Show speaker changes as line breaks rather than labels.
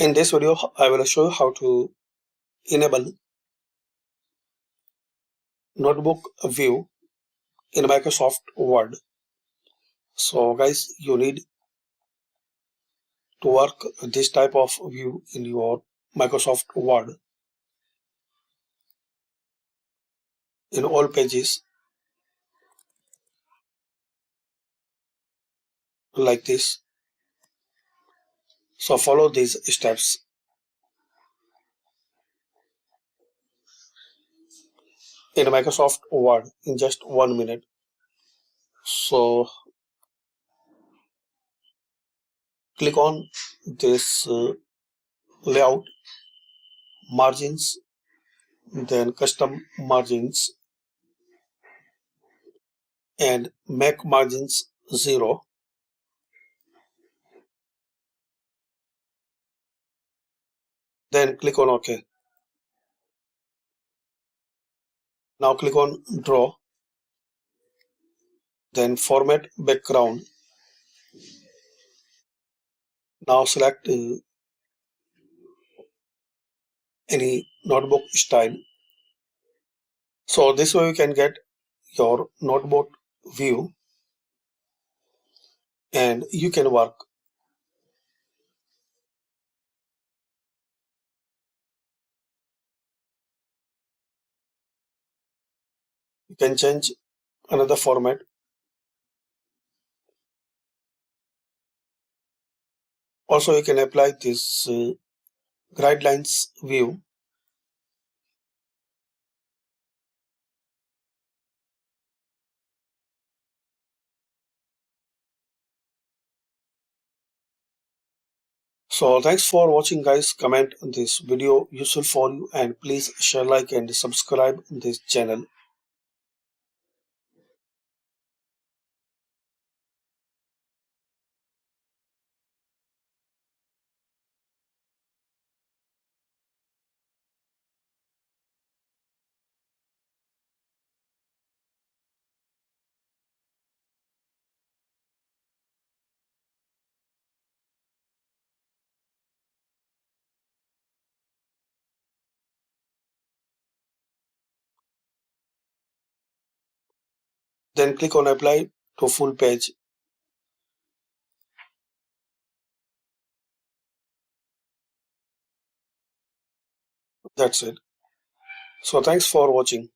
In this video, I will show you how to enable notebook view in Microsoft Word. So guys, you need to work this type of view in your Microsoft Word in all pages like this. So follow these steps. In Microsoft Word in just 1 minute. So click on this layout, margins, then custom margins, and make margins 0. Then click on OK. Now click on draw, then format background. Now select any notebook style. So this way you can get your notebook view and you can work. You can change another format. Also you can apply this guidelines view. So thanks for watching guys. Comment this video useful for you and please share, like and subscribe this channel. Then click on apply to full page. That's it. So thanks for watching.